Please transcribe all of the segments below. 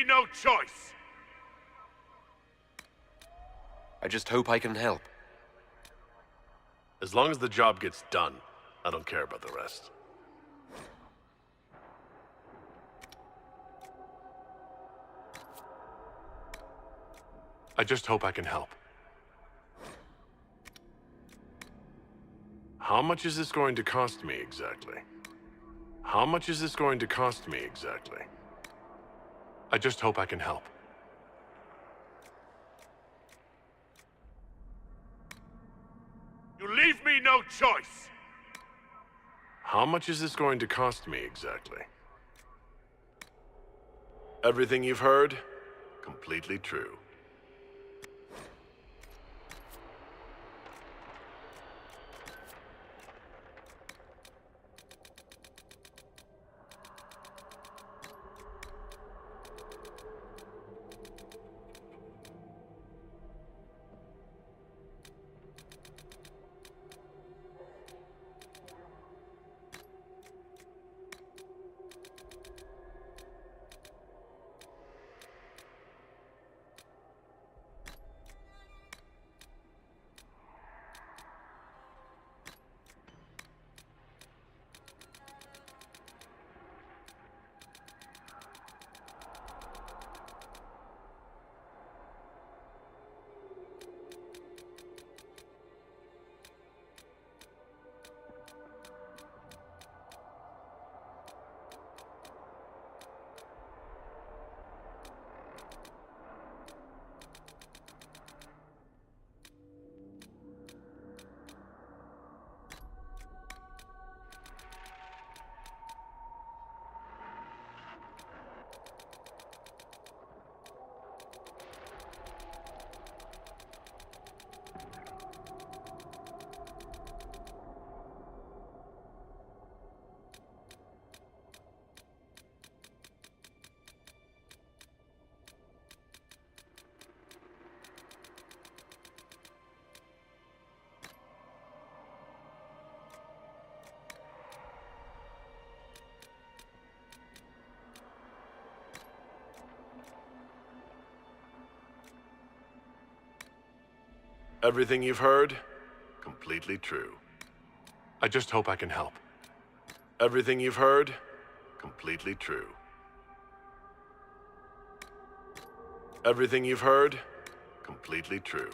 me no choice! I just hope I can help. As long as the job gets done, I don't care about the rest. I just hope I can help. How much is this going to cost me exactly? How much is this going to cost me exactly? I just hope I can help. You leave me no choice! How much is this going to cost me exactly? Everything you've heard, completely true. Everything you've heard, completely true. I just hope I can help. Everything you've heard, completely true. Everything you've heard, completely true.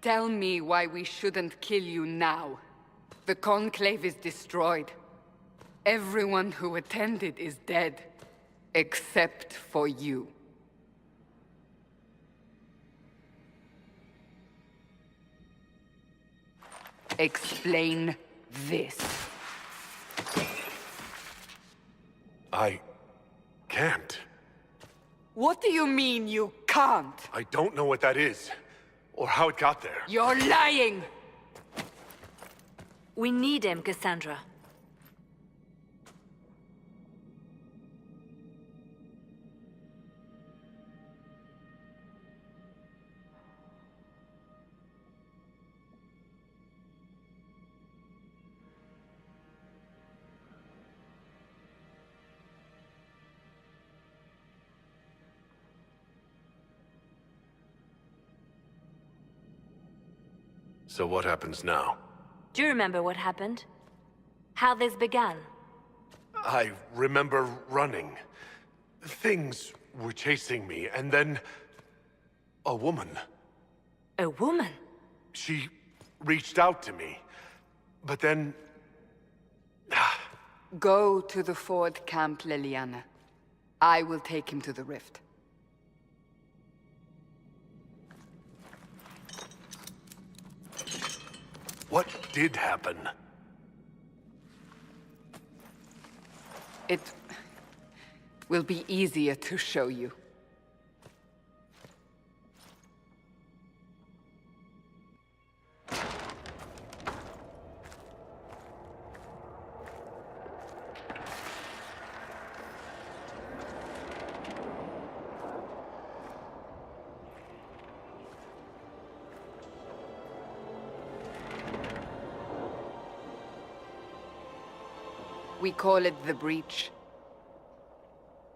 tell me why we shouldn't kill you now. The Conclave is destroyed. Everyone who attended is dead. Except for you. Explain this. I can't. What do you mean you can't? I don't know what that is, or how it got there. You're lying! We need him, Cassandra. So what happens now? Do you remember what happened? How this began? I remember running. Things were chasing me, and then... a woman. A woman? She reached out to me, but then... Go to the Ford camp, Liliana. I will take him to the rift. What did happen? It will be easier to show you. We call it the Breach.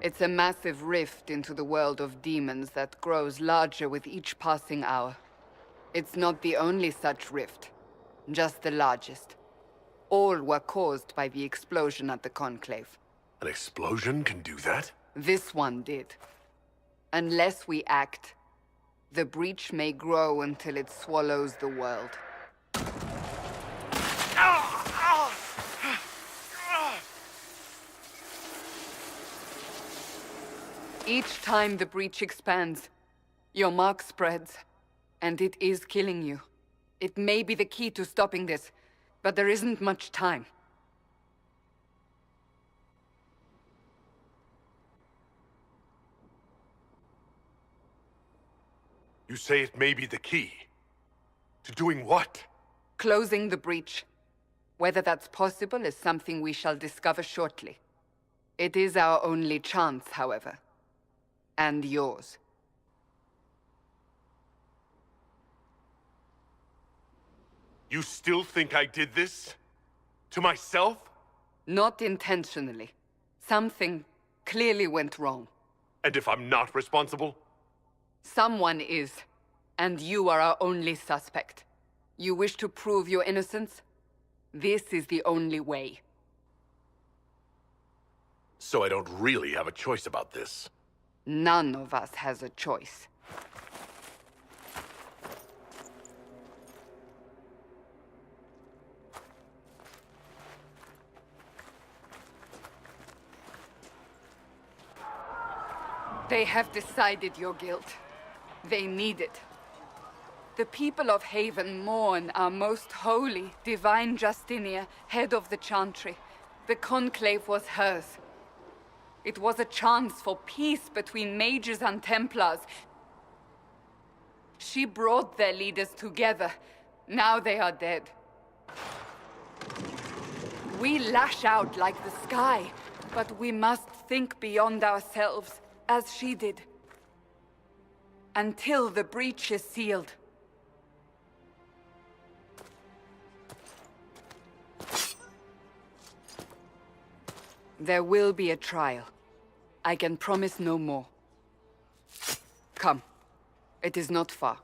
It's a massive rift into the world of demons that grows larger with each passing hour. It's not the only such rift, just the largest. All were caused by the explosion at the Conclave. An explosion can do that? This one did. Unless we act, the Breach may grow until it swallows the world. Each time the Breach expands, your mark spreads, and it is killing you. It may be the key to stopping this, but there isn't much time. You say it may be the key. To doing what? Closing the Breach. Whether that's possible is something we shall discover shortly. It is our only chance, however. And yours. You still think I did this? To myself? Not intentionally. Something clearly went wrong. And if I'm not responsible? Someone is, and you are our only suspect. You wish to prove your innocence? This is the only way. So I don't really have a choice about this. None of us has a choice. They have decided your guilt. They need it. The people of Haven mourn our most holy, divine Justinia, head of the Chantry. The Conclave was hers. It was a chance for peace between mages and Templars. She brought their leaders together. Now they are dead. We lash out like the sky, but we must think beyond ourselves, as she did. Until the breach is sealed. There will be a trial. I can promise no more. Come. It is not far.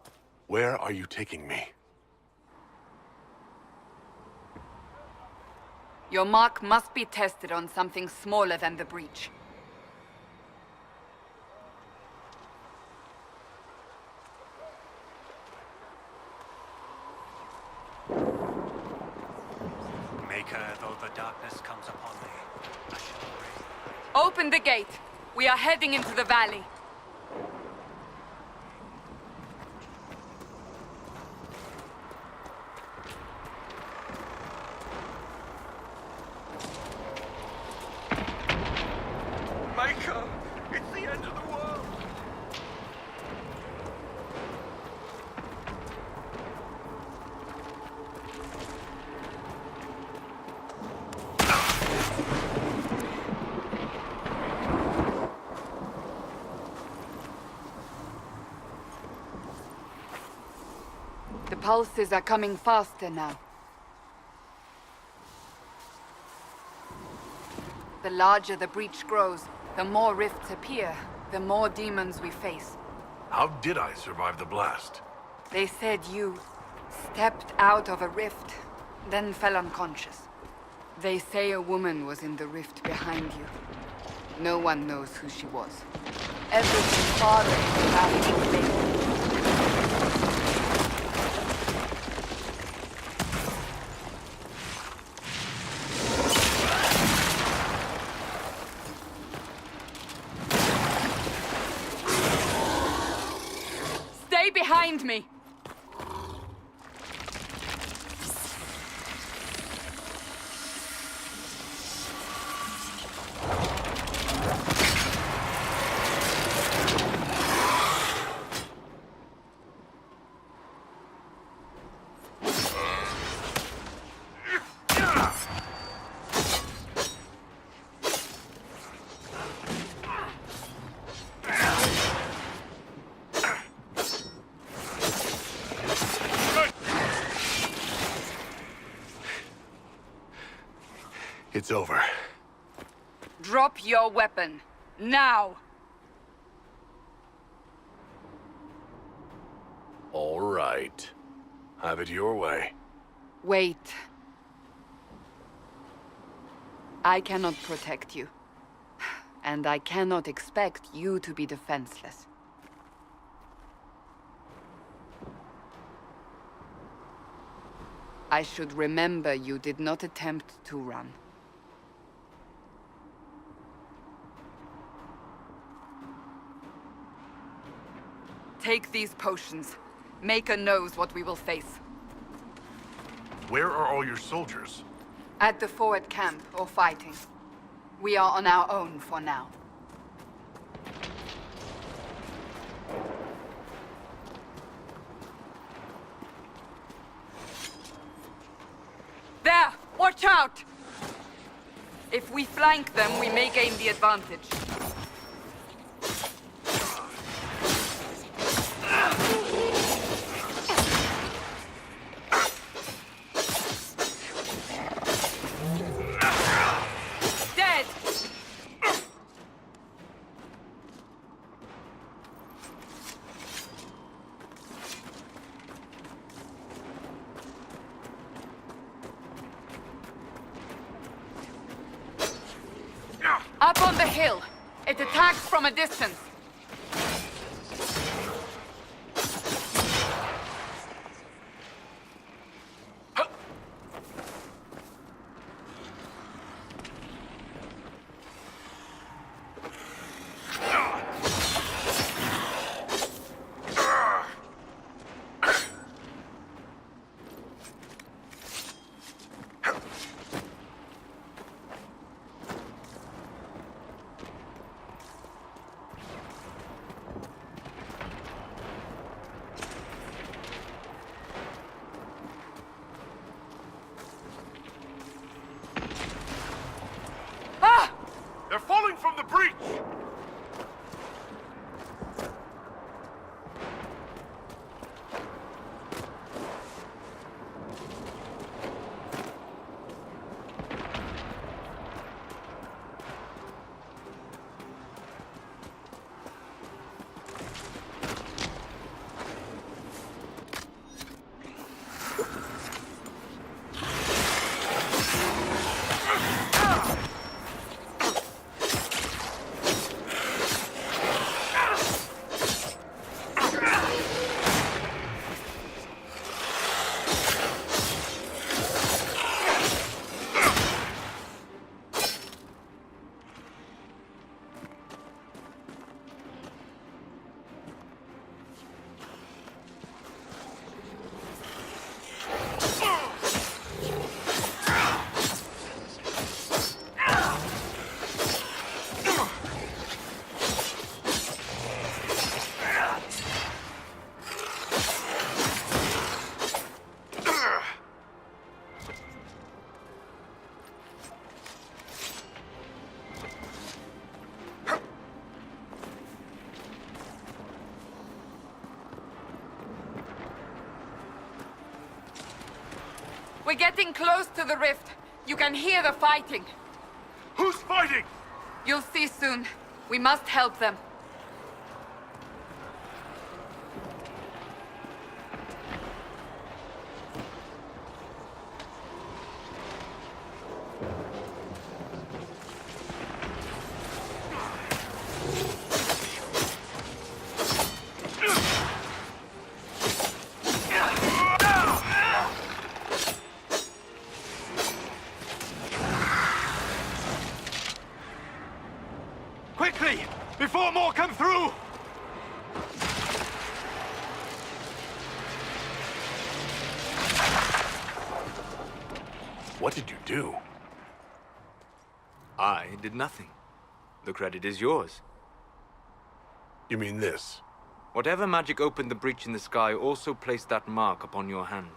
Where are you taking me? Your mark must be tested on something smaller than the breach. Open the gate. We are heading into the valley. Maker! It's the end of the world! The pulses are coming faster now. The larger the breach grows, the more rifts appear, the more demons we face. How did I survive the blast? They said you stepped out of a rift, then fell unconscious. They say a woman was in the rift behind you. No one knows who she was. Everything farther in the valley was vacant. Stay behind me! It's over. Drop your weapon. Now! All right. Have it your way. Wait. I cannot protect you. And I cannot expect you to be defenseless. I should remember you did not attempt to run. Take these potions. Maker knows what we will face. Where are all your soldiers? At the forward camp, or fighting. We are on our own for now. There! Watch out! If we flank them, we may gain the advantage. Dead! Up on the hill. It attacks from a distance. We're getting close to the rift. You can hear the fighting. Who's fighting? You'll see soon. We must help them. Quickly! Before more come through! What did you do? I did nothing. The credit is yours. You mean this? Whatever magic opened the breach in the sky also placed that mark upon your hand.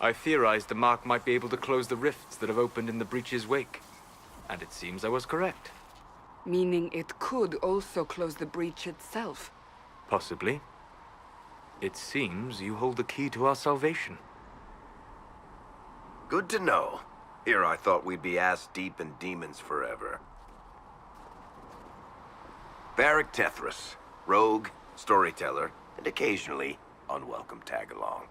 I theorized the mark might be able to close the rifts that have opened in the breach's wake. And it seems I was correct. Meaning it could also close the breach itself. Possibly. It seems you hold the key to our salvation. Good to know. Here I thought we'd be ass-deep in demons forever. Varric Tethras, rogue, storyteller, and occasionally unwelcome tag-along.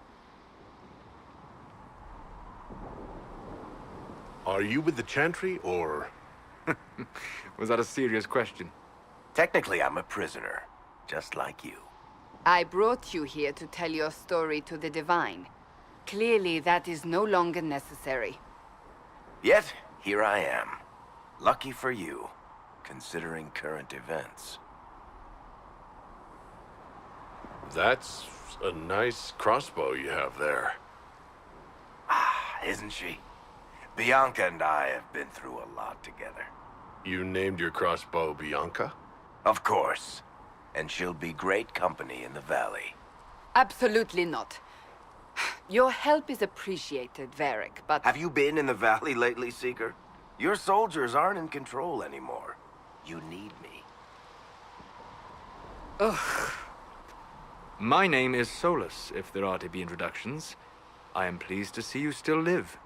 Are you with the Chantry, or...? Was that a serious question? Technically, I'm a prisoner, just like you. I brought you here to tell your story to the Divine. Clearly, that is no longer necessary. Yet, here I am. Lucky for you, considering current events. That's a nice crossbow you have there. Ah, isn't she? Bianca and I have been through a lot together. You named your crossbow Bianca? Of course. And she'll be great company in the valley. Absolutely not. Your help is appreciated, Varric, but... Have you been in the valley lately, Seeker? Your soldiers aren't in control anymore. You need me. Ugh. My name is Solus, if there are to be introductions. I am pleased to see you still live.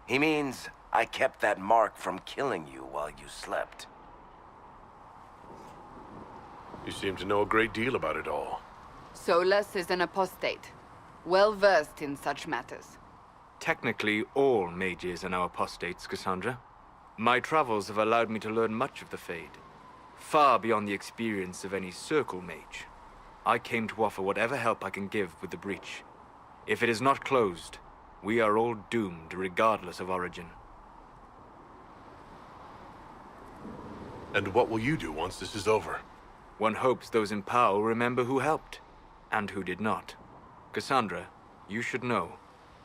He means I kept that mark from killing you while you slept. You seem to know a great deal about it all. Solus is an apostate, well-versed in such matters. Technically, all mages are now apostates, Cassandra. My travels have allowed me to learn much of the Fade, far beyond the experience of any Circle mage. I came to offer whatever help I can give with the breach. If it is not closed, we are all doomed, regardless of origin. And what will you do once this is over? One hopes those in power will remember who helped, and who did not. Cassandra, you should know,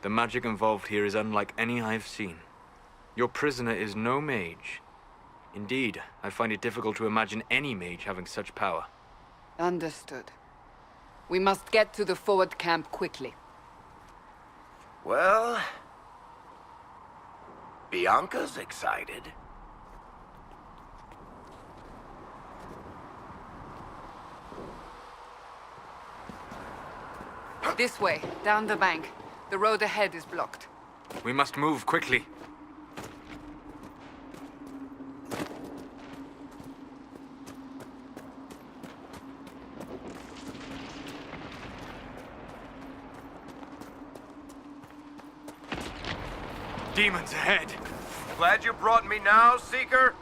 the magic involved here is unlike any I have seen. Your prisoner is no mage. Indeed, I find it difficult to imagine any mage having such power. Understood. We must get to the forward camp quickly. Well... Bianca's excited. This way, down the bank. The road ahead is blocked. We must move quickly. Demons ahead! Glad you brought me now, Seeker?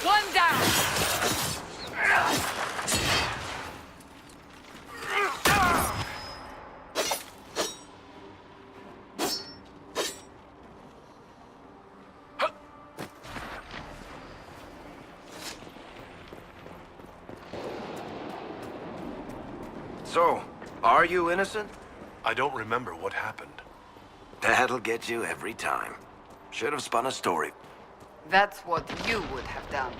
One down! So, are you innocent? I don't remember what happened. That'll get you every time. Should have spun a story. That's what you would have done.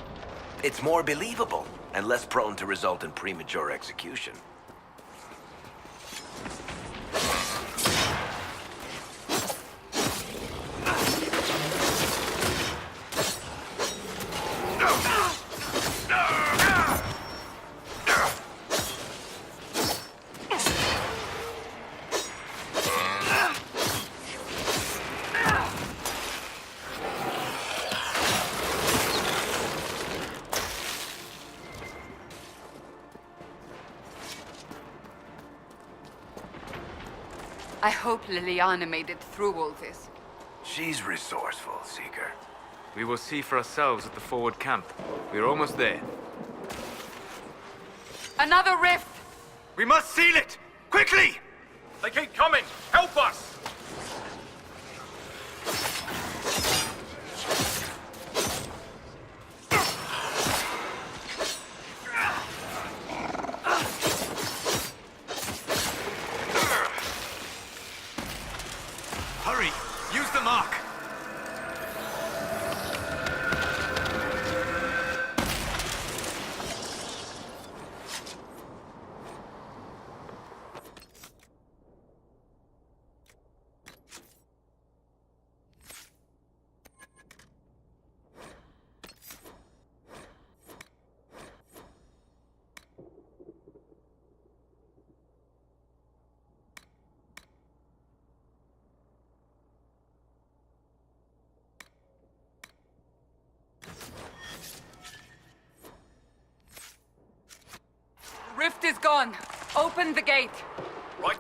It's more believable and less prone to result in premature execution. I hope Liliana made it through all this. She's resourceful, Seeker. We will see for ourselves at the forward camp. We're almost there. Another rift! We must seal it! Quickly! They keep coming! Help us! Hurry! Use the mark! Rift is gone. Open the gate. Right.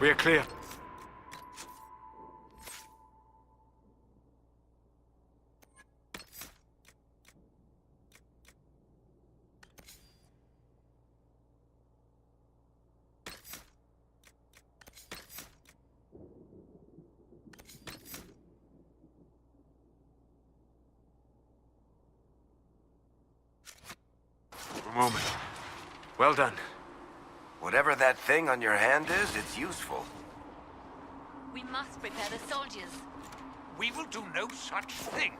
We are clear. A moment. Well done. Whatever that thing on your hand is, it's useful. We must prepare the soldiers. We will do no such thing.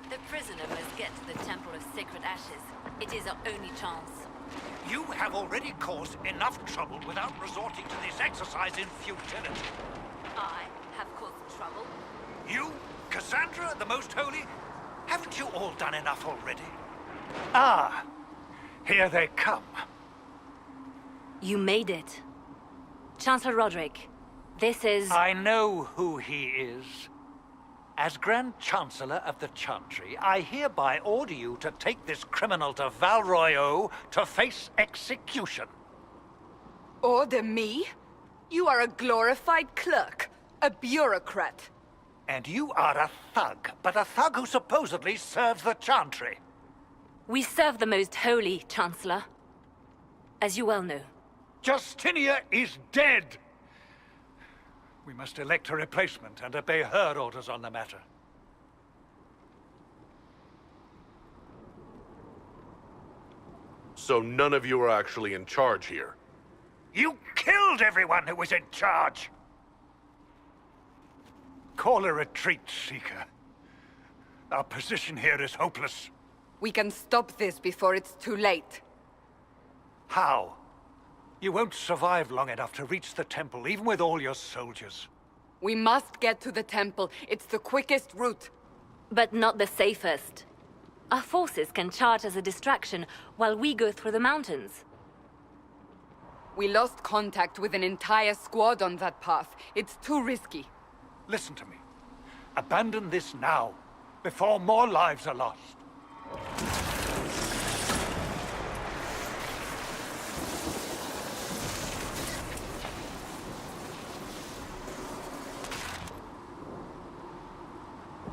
The prisoner must get to the Temple of Sacred Ashes. It is our only chance. You have already caused enough trouble without resorting to this exercise in futility. I have caused trouble. You, Cassandra, the Most Holy, haven't you all done enough already? Ah, here they come. You made it. Chancellor Roderick, this is... I know who he is. As Grand Chancellor of the Chantry, I hereby order you to take this criminal to Val Royeaux to face execution. Order me? You are a glorified clerk, a bureaucrat. And you are a thug, but a thug who supposedly serves the Chantry. We serve the Most Holy, Chancellor. As you well know. Justinia is dead! We must elect a replacement and obey her orders on the matter. So none of you are actually in charge here. You killed everyone who was in charge! Call a retreat, Seeker. Our position here is hopeless. We can stop this before it's too late. How? You won't survive long enough to reach the temple, even with all your soldiers. We must get to the temple. It's the quickest route. But not the safest. Our forces can charge as a distraction while we go through the mountains. We lost contact with an entire squad on that path. It's too risky. Listen to me. Abandon this now, before more lives are lost.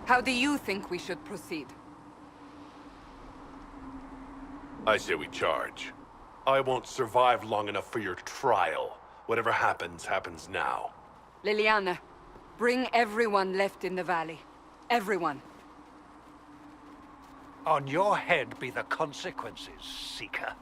How do you think we should proceed? I say we charge. I won't survive long enough for your trial. Whatever happens, happens now. Liliana, bring everyone left in the valley. Everyone. On your head be the consequences, Seeker.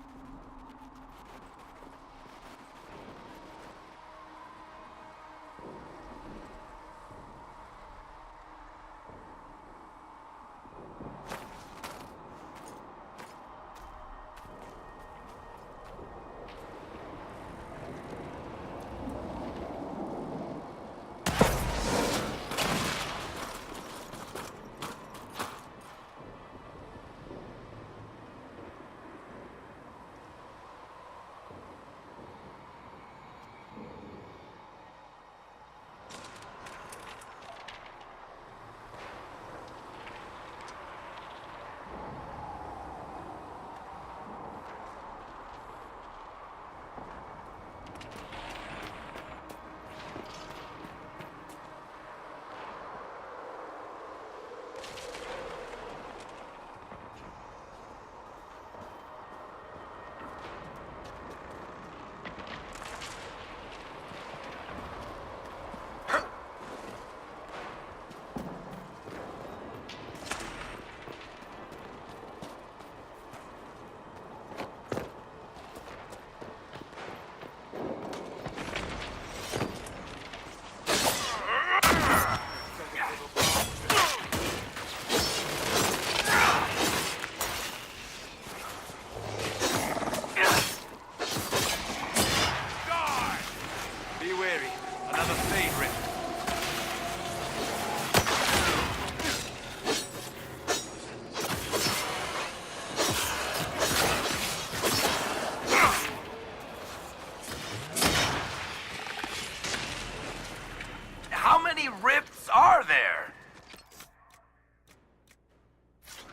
How many rifts are there?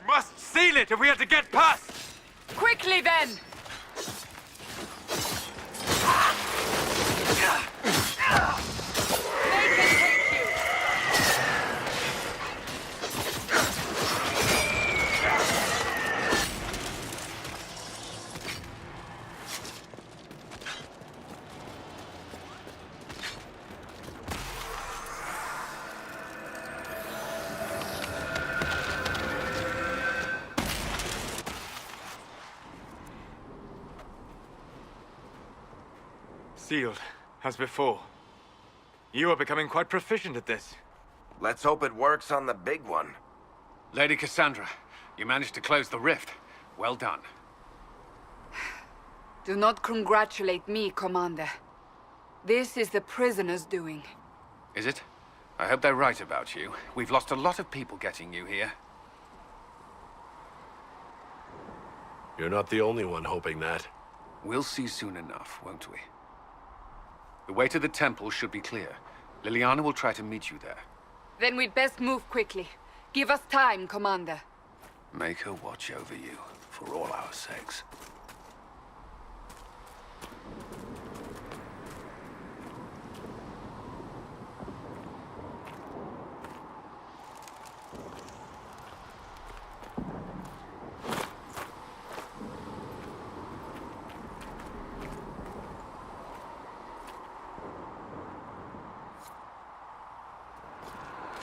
Must seal it if we are to get past! Quickly then! They can take you! Sealed, as before. You are becoming quite proficient at this. Let's hope it works on the big one. Lady Cassandra, you managed to close the rift. Well done. Do not congratulate me, Commander. This is the prisoners' doing. Is it? I hope they're right about you. We've lost a lot of people getting you here. You're not the only one hoping that. We'll see soon enough, won't we? The way to the temple should be clear. Liliana will try to meet you there. Then we'd best move quickly. Give us time, Commander. Make her watch over you, for all our sakes.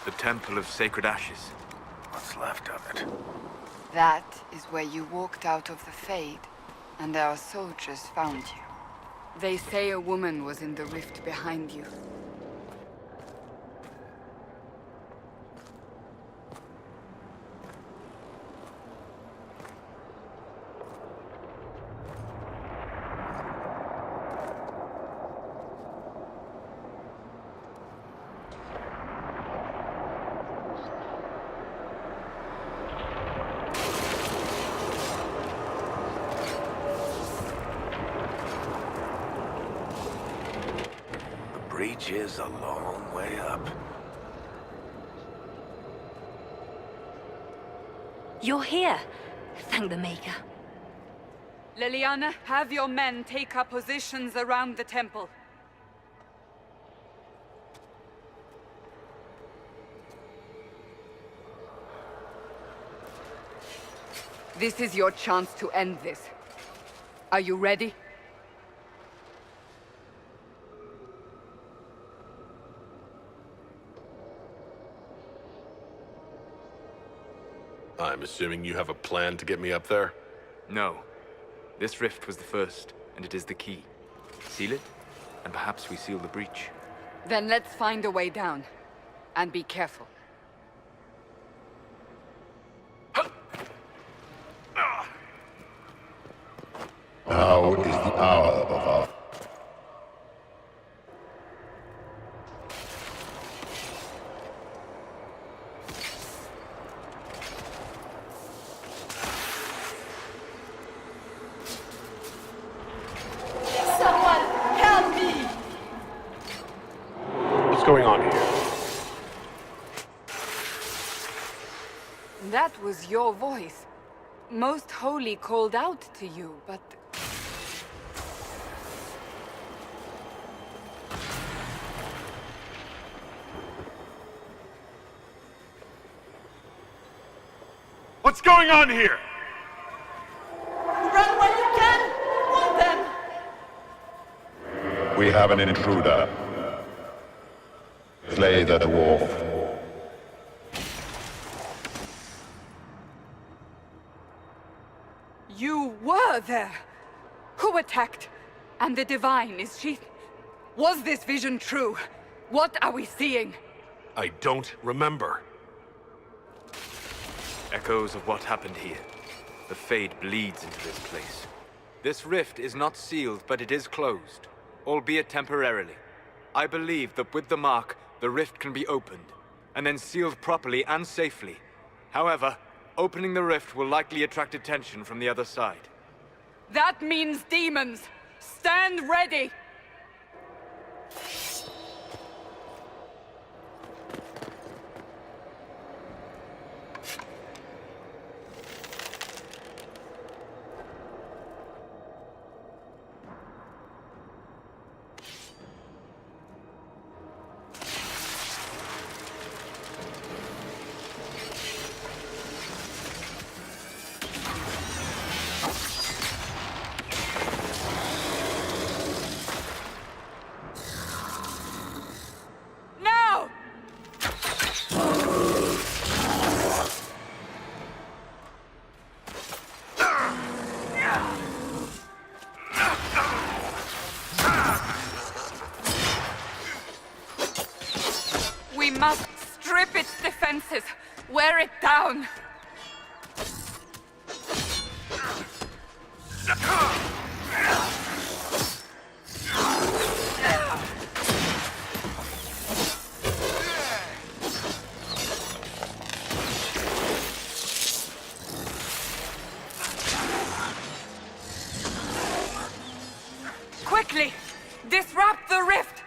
The Temple of Sacred Ashes. What's left of it? That is where you walked out of the Fade, and our soldiers found you. They say a woman was in the rift behind you. Breach is a long way up. You're here. Thank the Maker. Liliana, have your men take up positions around the temple. This is your chance to end this. Are you ready? I'm assuming you have a plan to get me up there? No. This rift was the first, and it is the key. Seal it, and perhaps we seal the breach. Then let's find a way down. And be careful. Now is the hour of our... Someone help me! What's going on here? That was your voice. Most Holy called out to you, but... What's going on here? Run while you can! Want them! We have an intruder. Slay the dwarf. You were there! Who attacked? And the Divine, is she... Was this vision true? What are we seeing? I don't remember. Echoes of what happened here. The Fade bleeds into this place. This rift is not sealed, but it is closed, albeit temporarily. I believe that with the mark, the rift can be opened, and then sealed properly and safely. However, opening the rift will likely attract attention from the other side. That means demons! Stand ready! We must strip its defenses, wear it down. Quickly, disrupt the rift.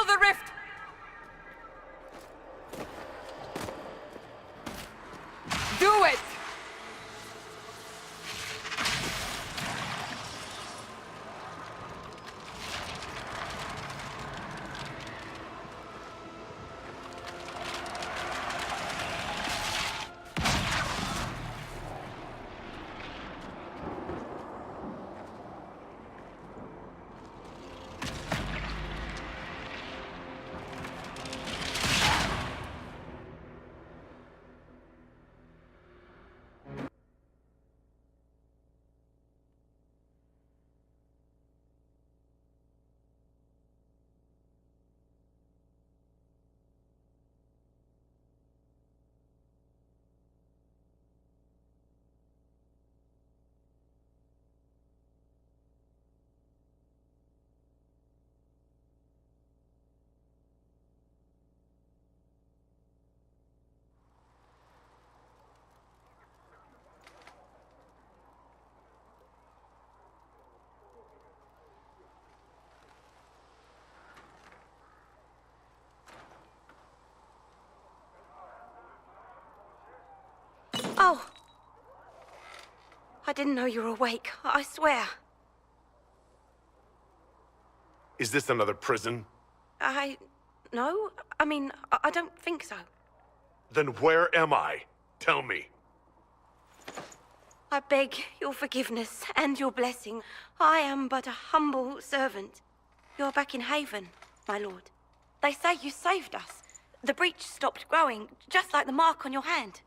the rift! Do it! Oh! I didn't know you were awake, I swear. Is this another prison? No. I mean, I don't think so. Then where am I? Tell me. I beg your forgiveness and your blessing. I am but a humble servant. You're back in Haven, my lord. They say you saved us. The breach stopped growing, just like the mark on your hand.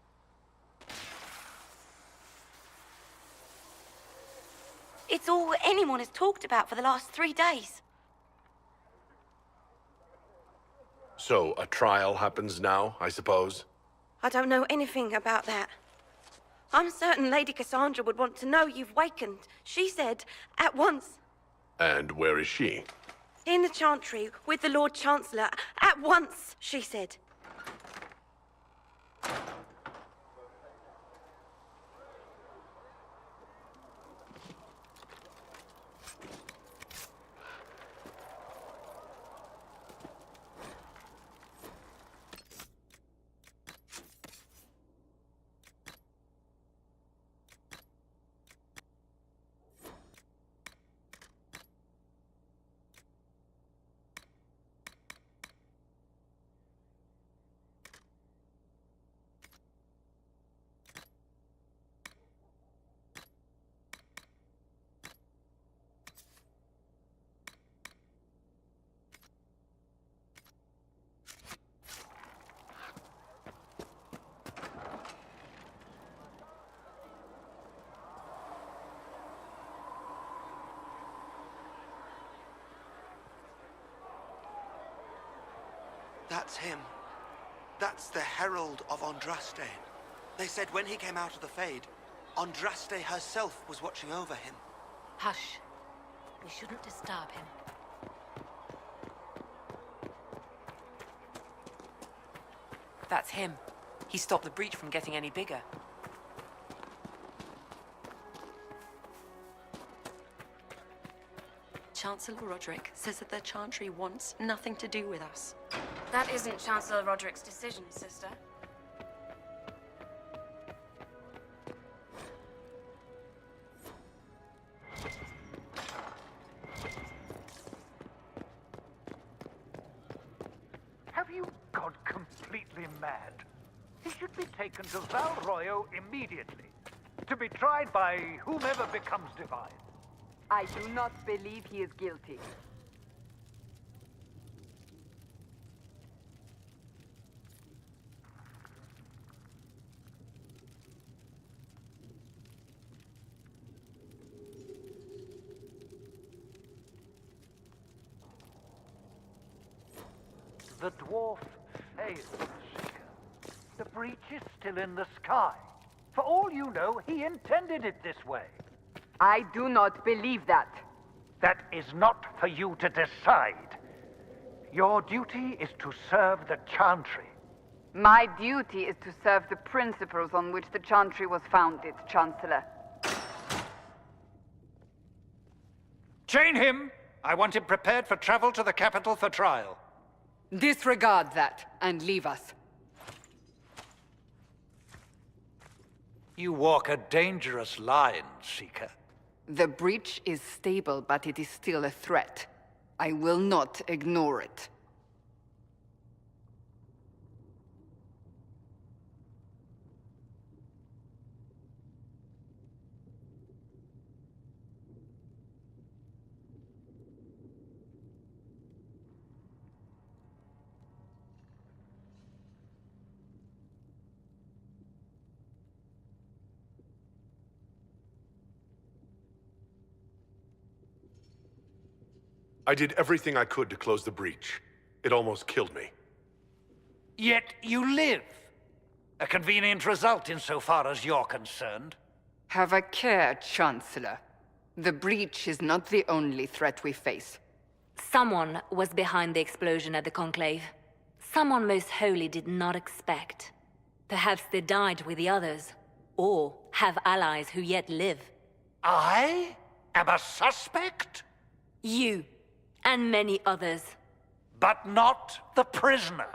It's all anyone has talked about for the last 3 days. So, a trial happens now, I suppose? I don't know anything about that. I'm certain Lady Cassandra would want to know you've wakened. She said, at once. And where is she? In the Chantry, with the Lord Chancellor. At once, she said. That's him. That's the Herald of Andraste. They said when he came out of the Fade, Andraste herself was watching over him. Hush. We shouldn't disturb him. That's him. He stopped the breach from getting any bigger. Chancellor Roderick says that the Chantry wants nothing to do with us. That isn't Chancellor Roderick's decision, sister. Have you gone completely mad? He should be taken to Val Royo immediately, to be tried by whomever becomes divine. I do not believe he is guilty. The dwarf failed, Seeker. The breach is still in the sky. For all you know, he intended it this way. I do not believe that. That is not for you to decide. Your duty is to serve the Chantry. My duty is to serve the principles on which the Chantry was founded, Chancellor. Chain him! I want him prepared for travel to the capital for trial. Disregard that and leave us. You walk a dangerous line, Seeker. The breach is stable, but it is still a threat. I will not ignore it. I did everything I could to close the breach. It almost killed me. Yet you live. A convenient result insofar as you're concerned. Have a care, Chancellor. The breach is not the only threat we face. Someone was behind the explosion at the Conclave. Someone most holy did not expect. Perhaps they died with the others, or have allies who yet live. I am a suspect? You, and many others. But not the prisoner.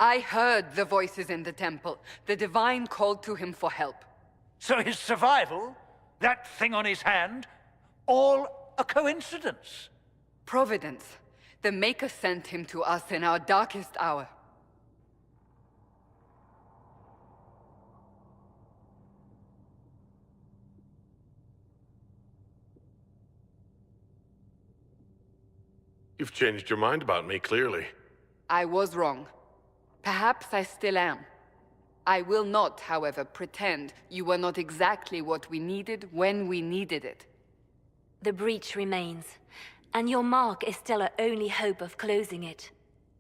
I heard the voices in the temple. The Divine called to him for help. So his survival, that thing on his hand, all a coincidence? Providence. The Maker sent him to us in our darkest hour. You've changed your mind about me, clearly. I was wrong. Perhaps I still am. I will not, however, pretend you were not exactly what we needed when we needed it. The breach remains, and your mark is still our only hope of closing it.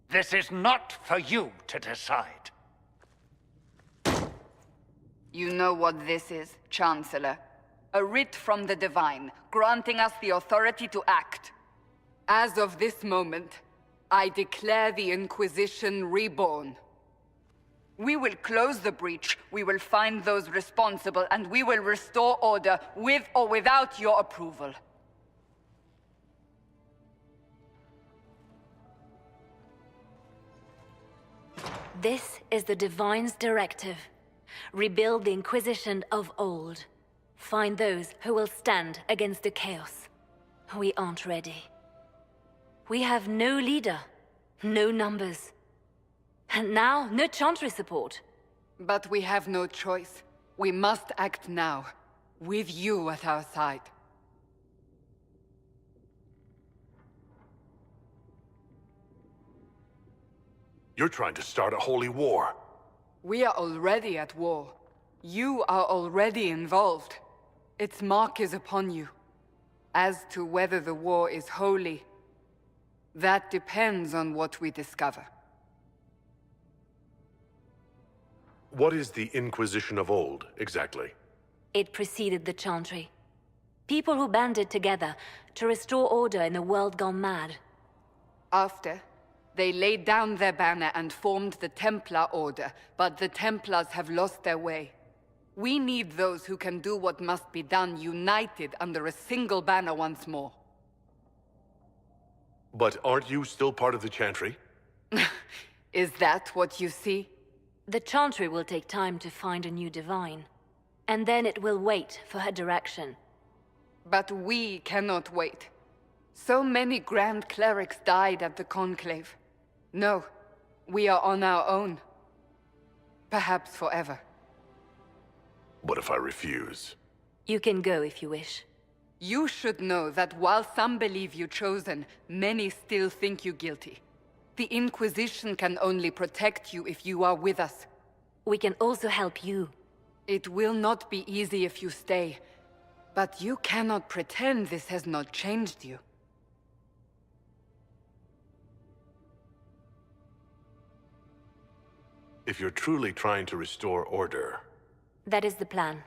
This is not for you to decide. You know what this is, Chancellor. A writ from the Divine, granting us the authority to act. As of this moment, I declare the Inquisition reborn. We will close the breach, we will find those responsible, and we will restore order with or without your approval. This is the Divine's directive. Rebuild the Inquisition of old. Find those who will stand against the chaos. We aren't ready. We have no leader, no numbers. And now, no Chantry support. But we have no choice. We must act now, with you at our side. You're trying to start a holy war. We are already at war. You are already involved. Its mark is upon you. As to whether the war is holy, that depends on what we discover. What is the Inquisition of old, exactly? It preceded the Chantry. People who banded together to restore order in a world gone mad. After, they laid down their banner and formed the Templar Order, but the Templars have lost their way. We need those who can do what must be done, united under a single banner once more. But aren't you still part of the Chantry? Is that what you see? The Chantry will take time to find a new Divine. And then it will wait for her direction. But we cannot wait. So many Grand Clerics died at the Conclave. No, we are on our own. Perhaps forever. What if I refuse? You can go if you wish. You should know that while some believe you chosen, many still think you guilty. The Inquisition can only protect you if you are with us. We can also help you. It will not be easy if you stay, but you cannot pretend this has not changed you. If you're truly trying to restore order... That is the plan.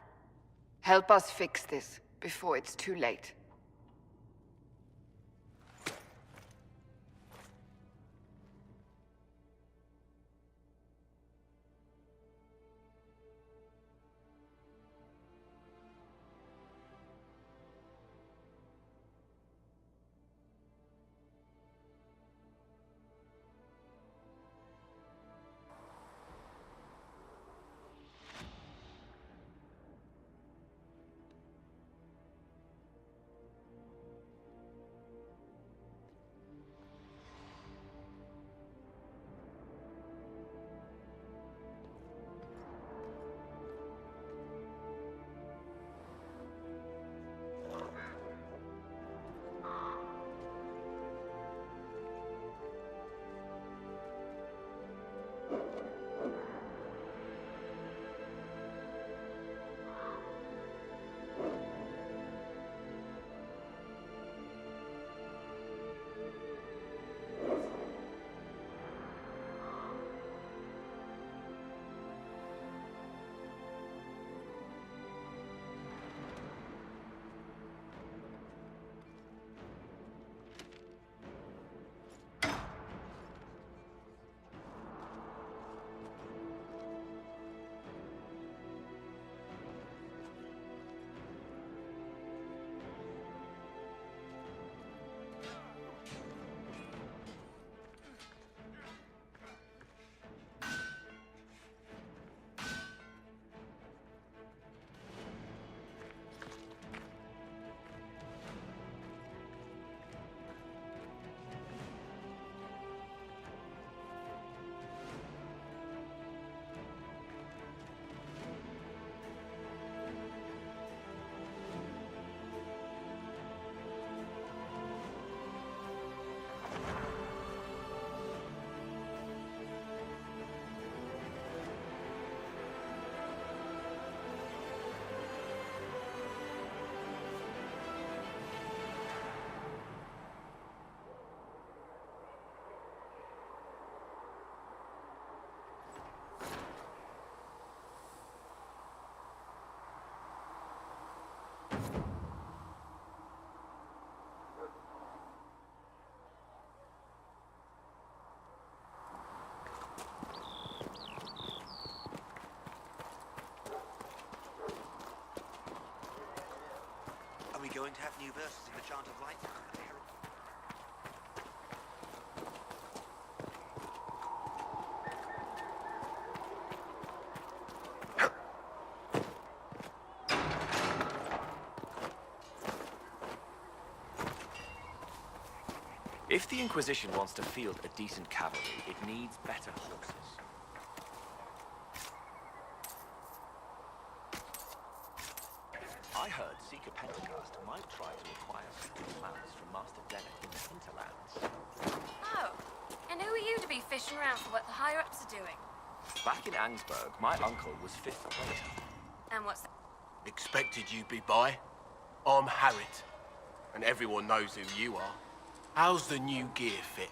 Help us fix this before it's too late. going to have new verses in the Chant of Light. If the Inquisition wants to field a decent cavalry, it needs better horses. I heard Seeker Pentecost might try to acquire secret plans from Master Dennet in the Hinterlands. Oh, and who are you to be fishing around for what the higher-ups are doing? Back in Angsburg, my uncle was 5th Praetor. And what's that? Expected you'd be by. I'm Herald, and everyone knows who you are. How's the new gear fit?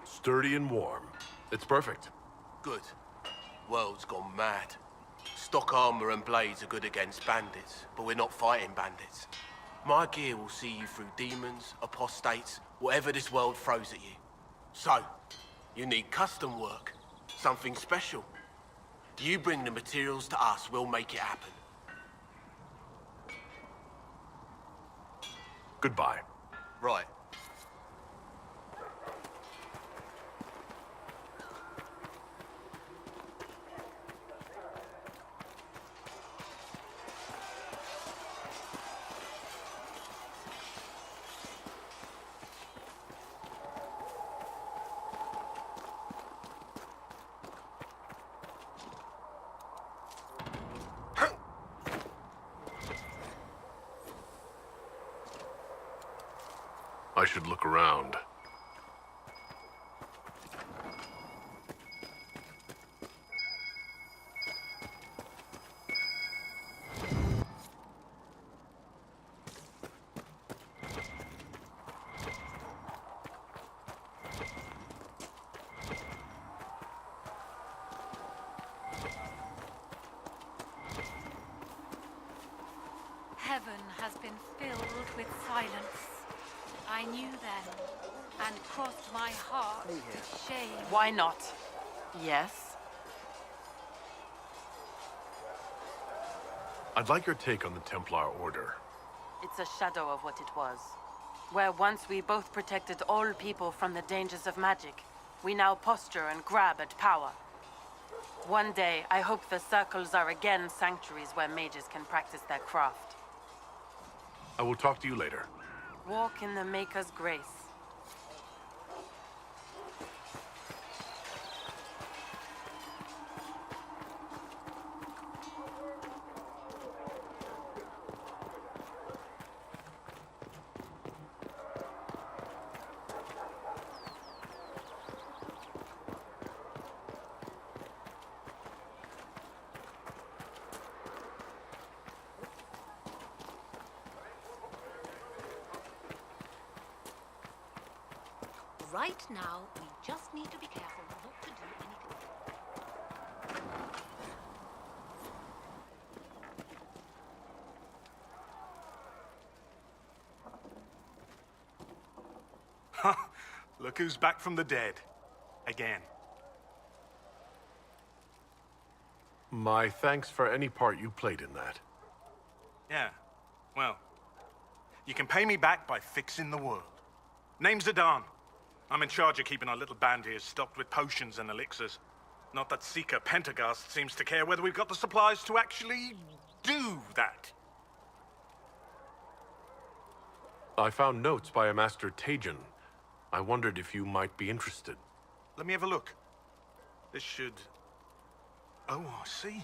Sturdy and warm. It's perfect. Good. World's gone mad. Stock armor and blades are good against bandits, but we're not fighting bandits. My gear will see you through demons, apostates, whatever this world throws at you. So, you need custom work. Something special. You bring the materials to us, we'll make it happen. Goodbye. Right. I should look around. Heaven has been filled with silence. I knew then, and crossed my heart with shame. Why not? Yes? I'd like your take on the Templar Order. It's a shadow of what it was. Where once we both protected all people from the dangers of magic, we now posture and grab at power. One day, I hope the circles are again sanctuaries where mages can practice their craft. I will talk to you later. Walk in the Maker's grace. Right now, we just need to be careful not to do anything. Look who's back from the dead. Again. My thanks for any part you played in that. Yeah, well, you can pay me back by fixing the world. Name's Adan. I'm in charge of keeping our little band here stocked with potions and elixirs. Not that Seeker Pentecost seems to care whether we've got the supplies to actually do that. I found notes by a Master Tajan. I wondered if you might be interested. Let me have a look. This should... Oh, I see.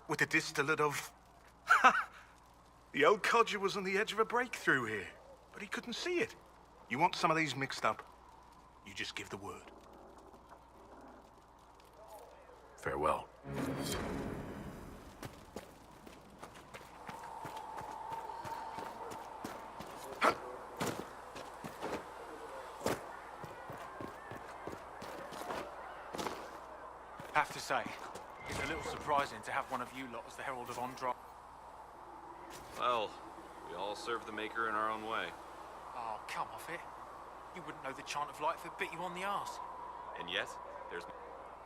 With a distillate of... Ha! The old codger was on the edge of a breakthrough here, but he couldn't see it. You want some of these mixed up? You just give the word. Farewell. Have to say, it's a little surprising to have one of you lot as the Herald of Andraste. Well, we all serve the Maker in our own way. Oh, come off it. You wouldn't know the Chant of Light if it bit you on the arse. And yet, there's...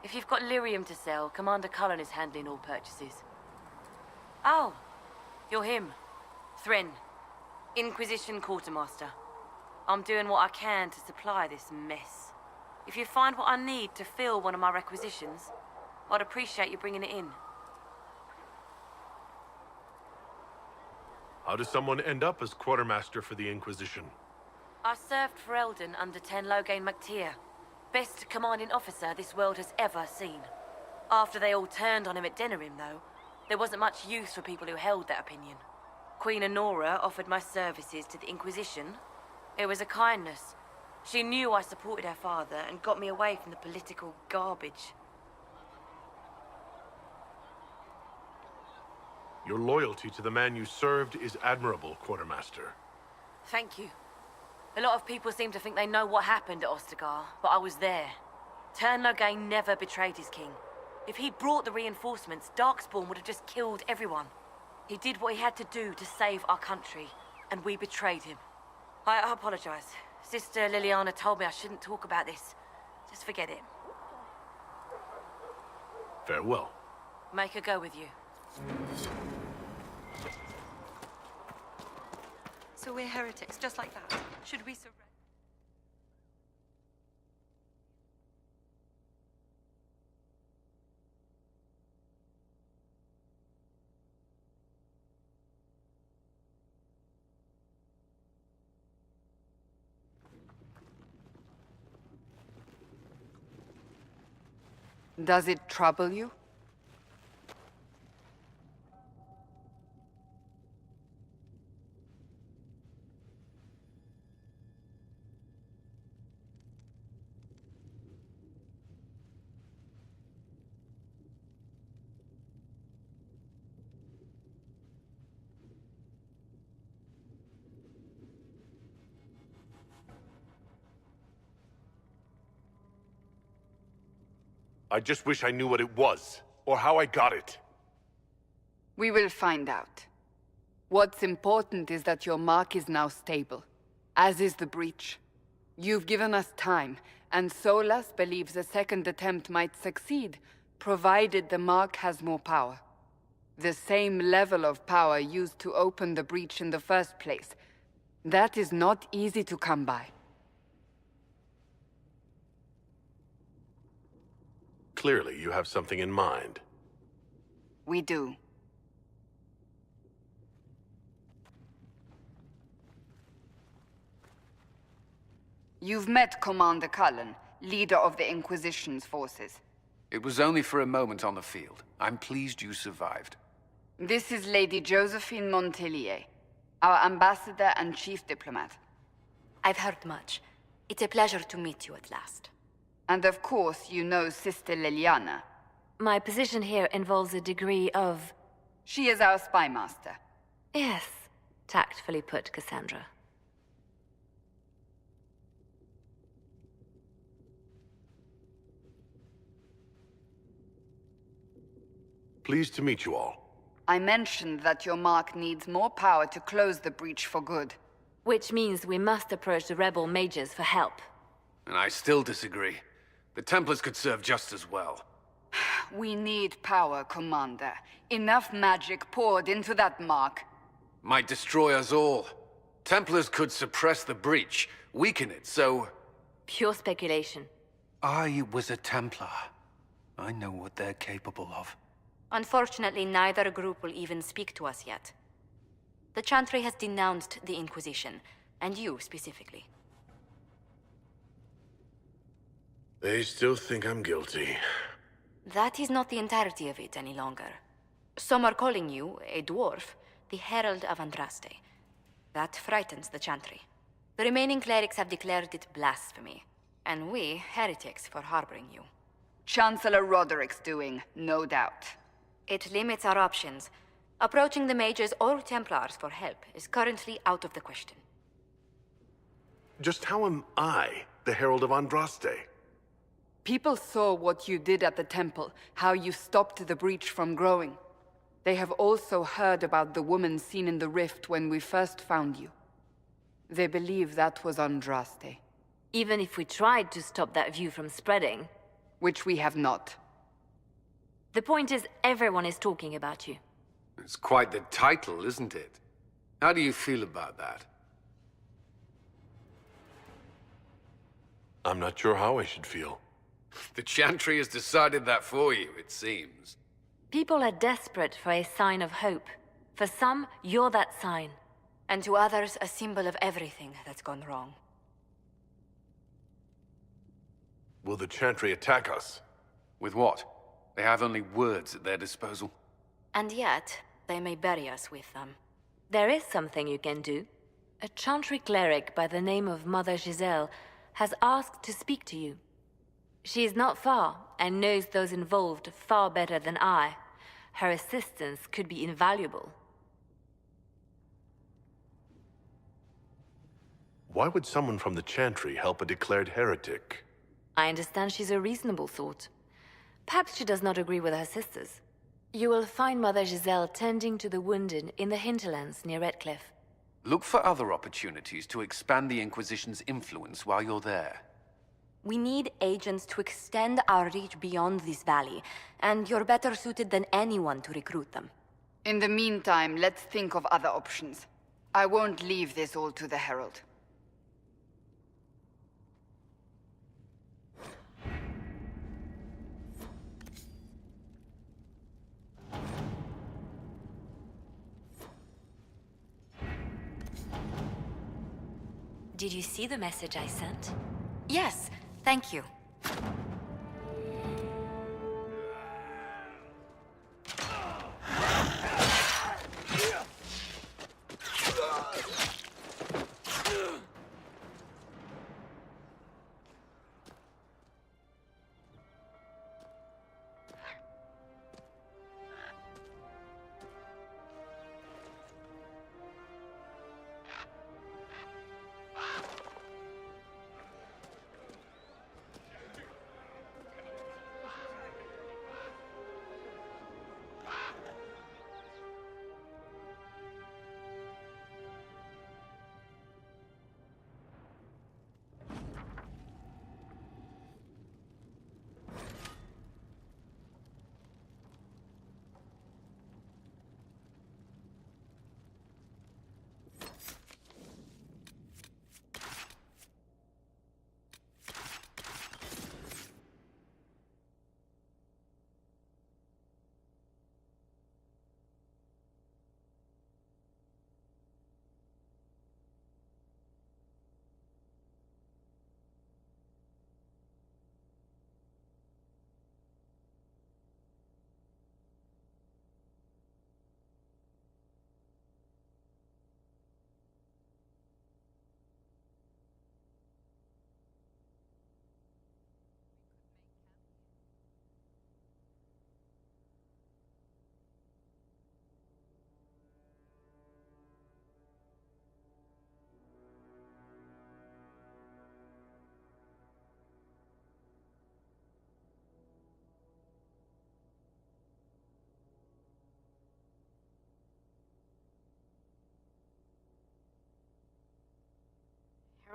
If you've got lyrium to sell, Commander Cullen is handling all purchases. Oh, you're him. Thrain, Inquisition Quartermaster. I'm doing what I can to supply this mess. If you find what I need to fill one of my requisitions, I'd appreciate you bringing it in. How does someone end up as quartermaster for the Inquisition? I served for Eldon under Ten Loghain MacTier. Best commanding officer this world has ever seen. After they all turned on him at Denerim, though, there wasn't much use for people who held that opinion. Queen Honora offered my services to the Inquisition. It was a kindness. She knew I supported her father and got me away from the political garbage. Your loyalty to the man you served is admirable, Quartermaster. Thank you. A lot of people seem to think they know what happened at Ostagar, but I was there. Ten Loghain never betrayed his king. If he'd brought the reinforcements, Darkspawn would have just killed everyone. He did what he had to do to save our country, and we betrayed him. I apologize. Sister Liliana told me I shouldn't talk about this. Just forget it. Farewell. Make her go with you. So we're heretics, just like that. Should we surrender? Does it trouble you? I just wish I knew what it was, or how I got it. We will find out. What's important is that your mark is now stable, as is the breach. You've given us time, and Solas believes a second attempt might succeed, provided the mark has more power. The same level of power used to open the breach in the first place. That is not easy to come by. Clearly, you have something in mind. We do. You've met Commander Cullen, leader of the Inquisition's forces. It was only for a moment on the field. I'm pleased you survived. This is Lady Josephine Montelier, our ambassador and chief diplomat. I've heard much. It's a pleasure to meet you at last. And of course, you know Sister Liliana. My position here involves a degree of... She is our spy master. Yes, tactfully put, Cassandra. Pleased to meet you all. I mentioned that your mark needs more power to close the breach for good. Which means we must approach the rebel mages for help. And I still disagree. The Templars could serve just as well. We need power, Commander. Enough magic poured into that mark. Might destroy us all. Templars could suppress the breach, weaken it, so... Pure speculation. I was a Templar. I know what they're capable of. Unfortunately, neither group will even speak to us yet. The Chantry has denounced the Inquisition, and you specifically. They still think I'm guilty. That is not the entirety of it any longer. Some are calling you, a dwarf, the Herald of Andraste. That frightens the Chantry. The remaining clerics have declared it blasphemy, and we, heretics, for harboring you. Chancellor Roderick's doing, no doubt. It limits our options. Approaching the mages or Templars for help is currently out of the question. Just how am I the Herald of Andraste? People saw what you did at the temple, how you stopped the breach from growing. They have also heard about the woman seen in the rift when we first found you. They believe that was Andraste. Even if we tried to stop that view from spreading... Which we have not. The point is, everyone is talking about you. It's quite the title, isn't it? How do you feel about that? I'm not sure how I should feel. The Chantry has decided that for you, it seems. People are desperate for a sign of hope. For some, you're that sign. And to others, a symbol of everything that's gone wrong. Will the Chantry attack us? With what? They have only words at their disposal. And yet, they may bury us with them. There is something you can do. A Chantry cleric by the name of Mother Giselle has asked to speak to you. She is not far, and knows those involved far better than I. Her assistance could be invaluable. Why would someone from the Chantry help a declared heretic? I understand she's a reasonable sort. Perhaps she does not agree with her sisters. You will find Mother Giselle tending to the wounded in the Hinterlands near Redcliffe. Look for other opportunities to expand the Inquisition's influence while you're there. We need agents to extend our reach beyond this valley, and you're better suited than anyone to recruit them. In the meantime, let's think of other options. I won't leave this all to the Herald. Did you see the message I sent? Yes, thank you.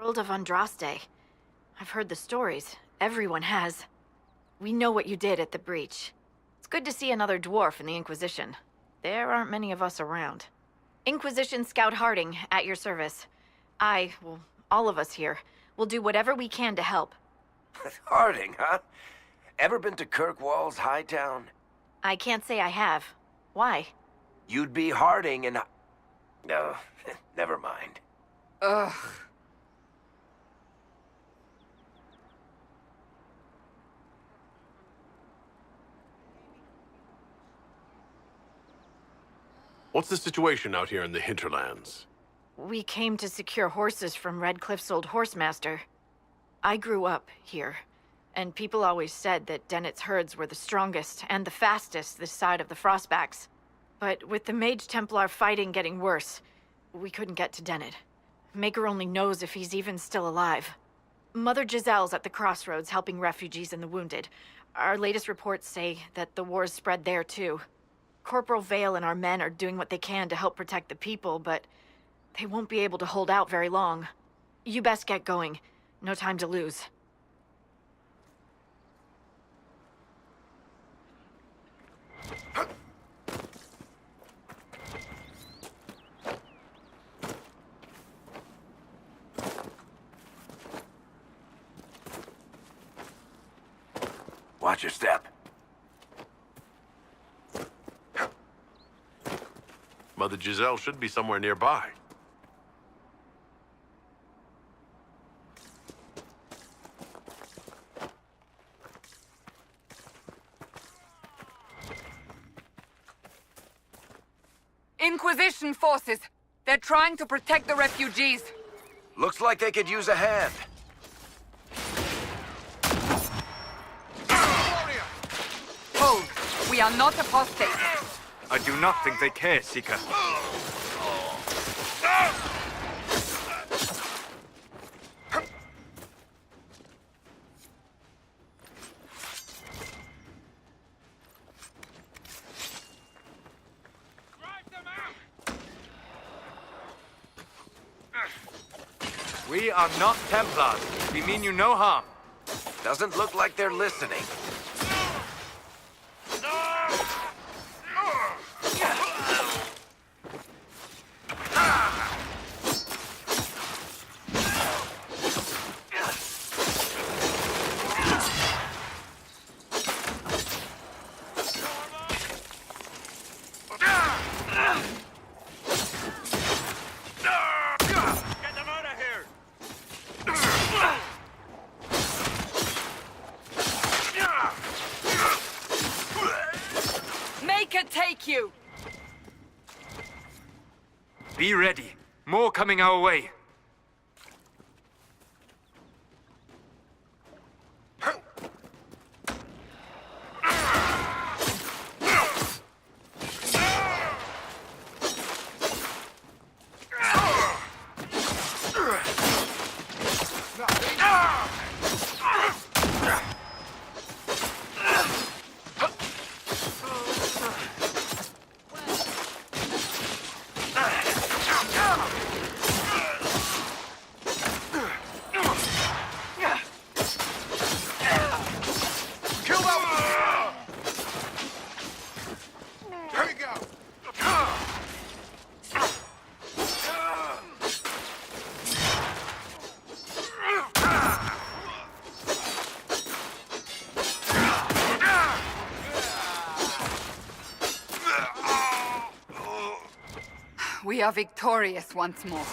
Herald of Andraste. I've heard the stories. Everyone has. We know what you did at the breach. It's good to see another dwarf in the Inquisition. There aren't many of us around. Inquisition Scout Harding, at your service. Well, all of us here, will do whatever we can to help. Harding, huh? Ever been to Kirkwall's Hightown? I can't say I have. Why? You'd be Harding and... No, never mind. Ugh. What's the situation out here in the Hinterlands? We came to secure horses from Redcliffe's old horsemaster. I grew up here, and people always said that Dennett's herds were the strongest and the fastest this side of the Frostbacks. But with the Mage Templar fighting getting worse, we couldn't get to Dennett. Maker only knows if he's even still alive. Mother Giselle's at the crossroads helping refugees and the wounded. Our latest reports say that the war's spread there too. Corporal Vale and our men are doing what they can to help protect the people, but they won't be able to hold out very long. You best get going. No time to lose. Watch your step. Mother Giselle should be somewhere nearby. Inquisition forces! They're trying to protect the refugees. Looks like they could use a hand. Hold. We are not apostates. I do not think they care, Seeker. We are not Templars. We mean you no harm. Doesn't look like they're listening. Take you! Be ready. More coming our way. We are victorious once more.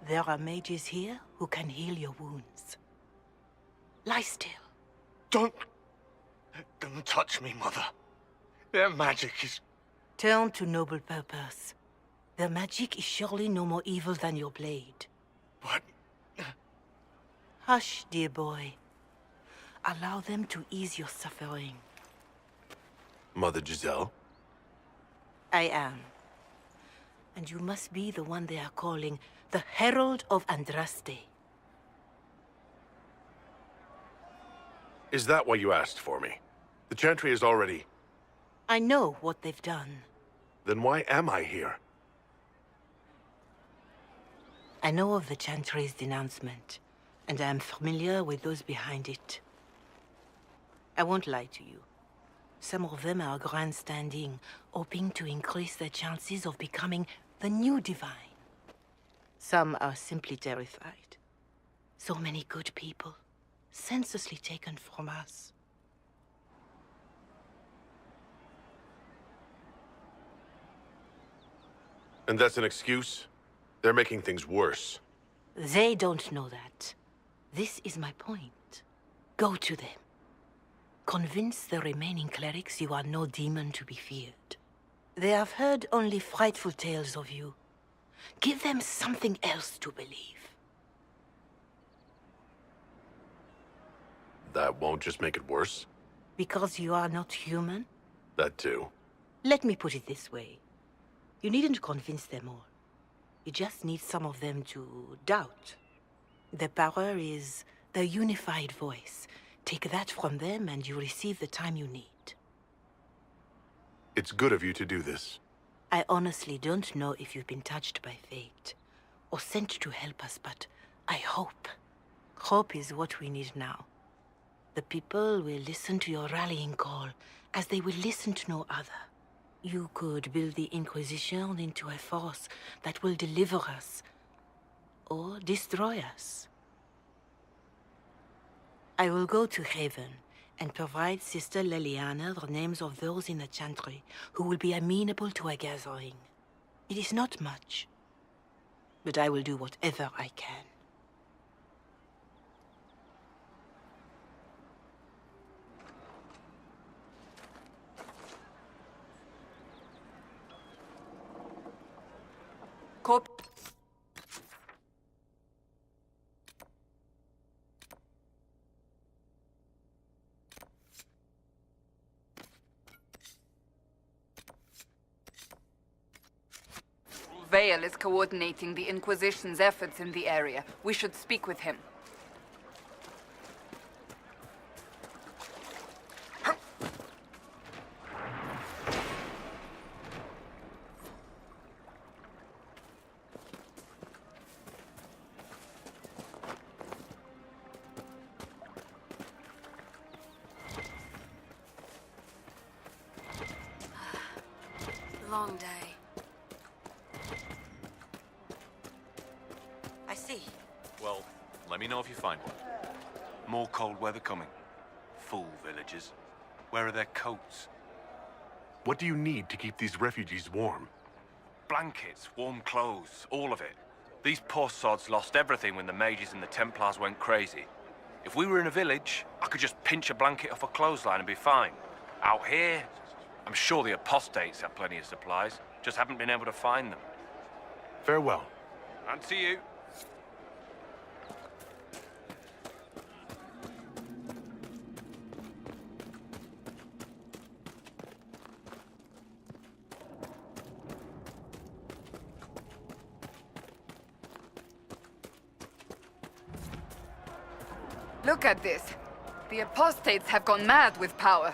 There are mages here who can heal your wounds. Lie still. Don't touch me, Mother. Their magic is... Turn to noble purpose. Their magic is surely no more evil than your blade. But... Hush, dear boy. Allow them to ease your suffering. Mother Giselle? I am. And you must be the one they are calling the Herald of Andraste. Is that why you asked for me? The Chantry is already... I know what they've done. Then why am I here? I know of the Chantry's denouncement, and I am familiar with those behind it. I won't lie to you. Some of them are grandstanding, hoping to increase their chances of becoming the new divine. Some are simply terrified. So many good people, senselessly taken from us. And that's an excuse? They're making things worse. They don't know that. This is my point. Go to them. Convince the remaining clerics you are no demon to be feared. They have heard only frightful tales of you. Give them something else to believe. That won't just make it worse? Because you are not human? That too. Let me put it this way. You needn't convince them all. You just need some of them to doubt. Their power is The unified voice. Take that from them and you receive the time you need. It's good of you to do this. I honestly don't know if you've been touched by fate, or sent to help us, but I hope. Hope is what we need now. The people will listen to your rallying call, as they will listen to no other. You could build the Inquisition into a force that will deliver us, or destroy us. I will go to Haven and provide Sister Leliana the names of those in the Chantry who will be amenable to a gathering. It is not much, but I will do whatever I can. Vale is coordinating the Inquisition's efforts in the area. We should speak with him. Long day. I see. Well, let me know if you find one. More cold weather coming. Fool villagers. Where are their coats? What do you need to keep these refugees warm? Blankets, warm clothes, all of it. These poor sods lost everything when the mages and the Templars went crazy. If we were in a village, I could just pinch a blanket off a clothesline and be fine. Out here, I'm sure the apostates have plenty of supplies, just haven't been able to find them. Farewell. And to you. Look at this. The apostates have gone mad with power.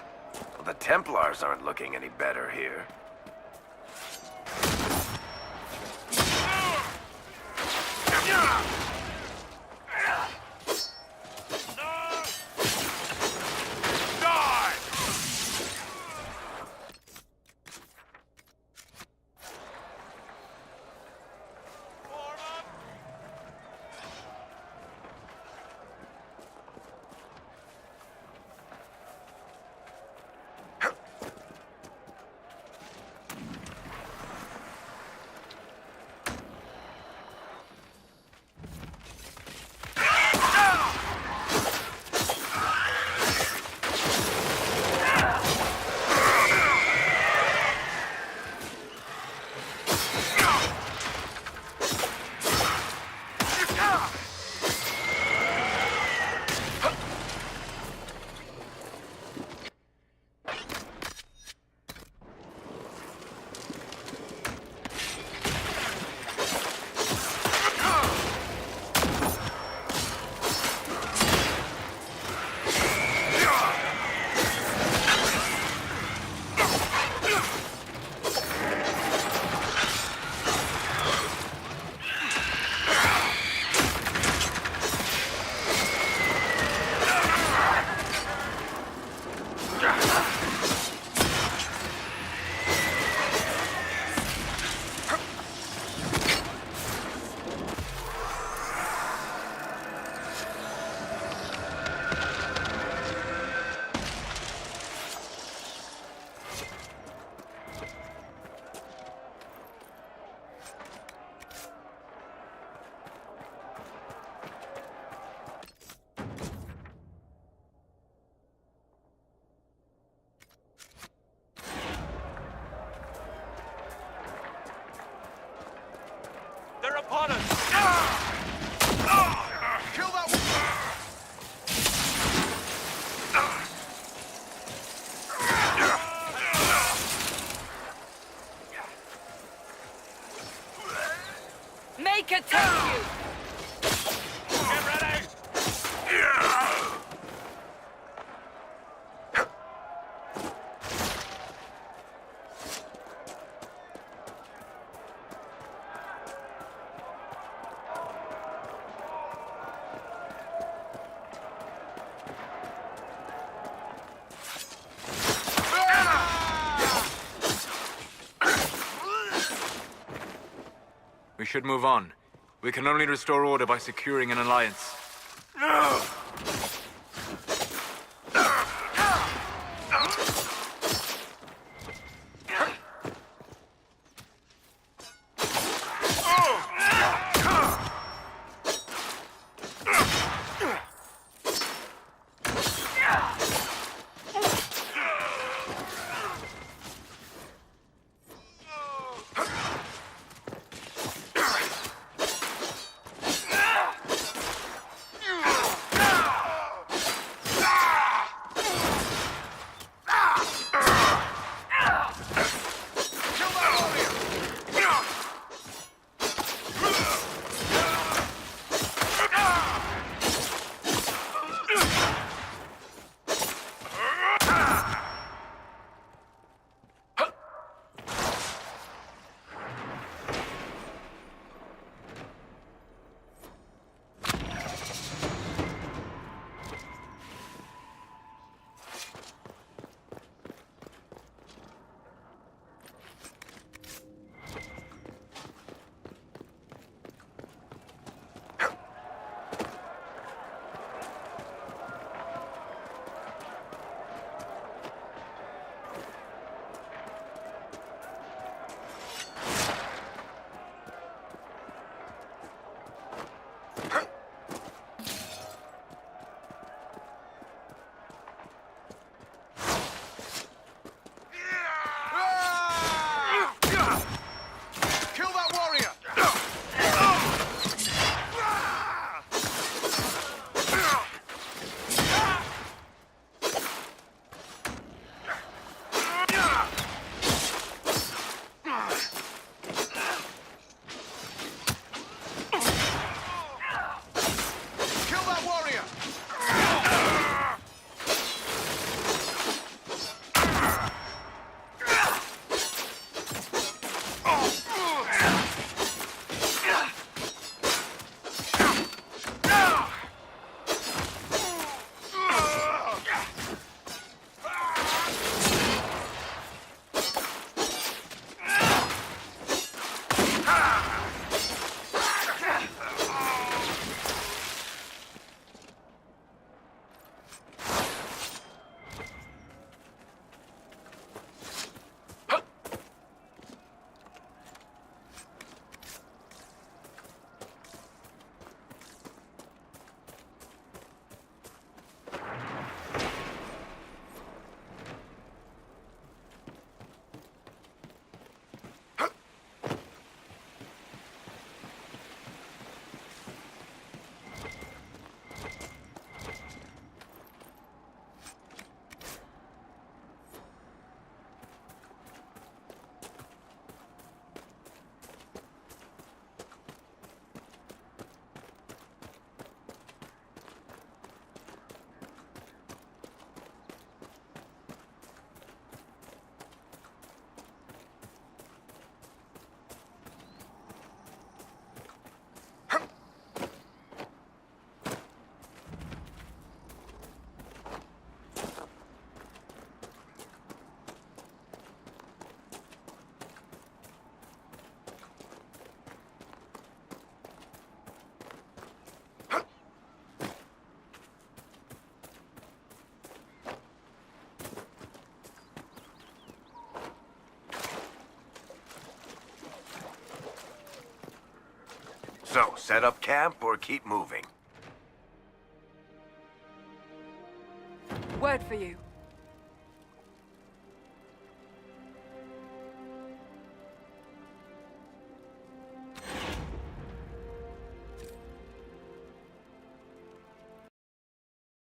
Well, the Templars aren't looking any better here. They're upon us! Kill that Make it take you! Get ready! We should move on. We can only restore order by securing an alliance. So, set up camp or keep moving? Word for you.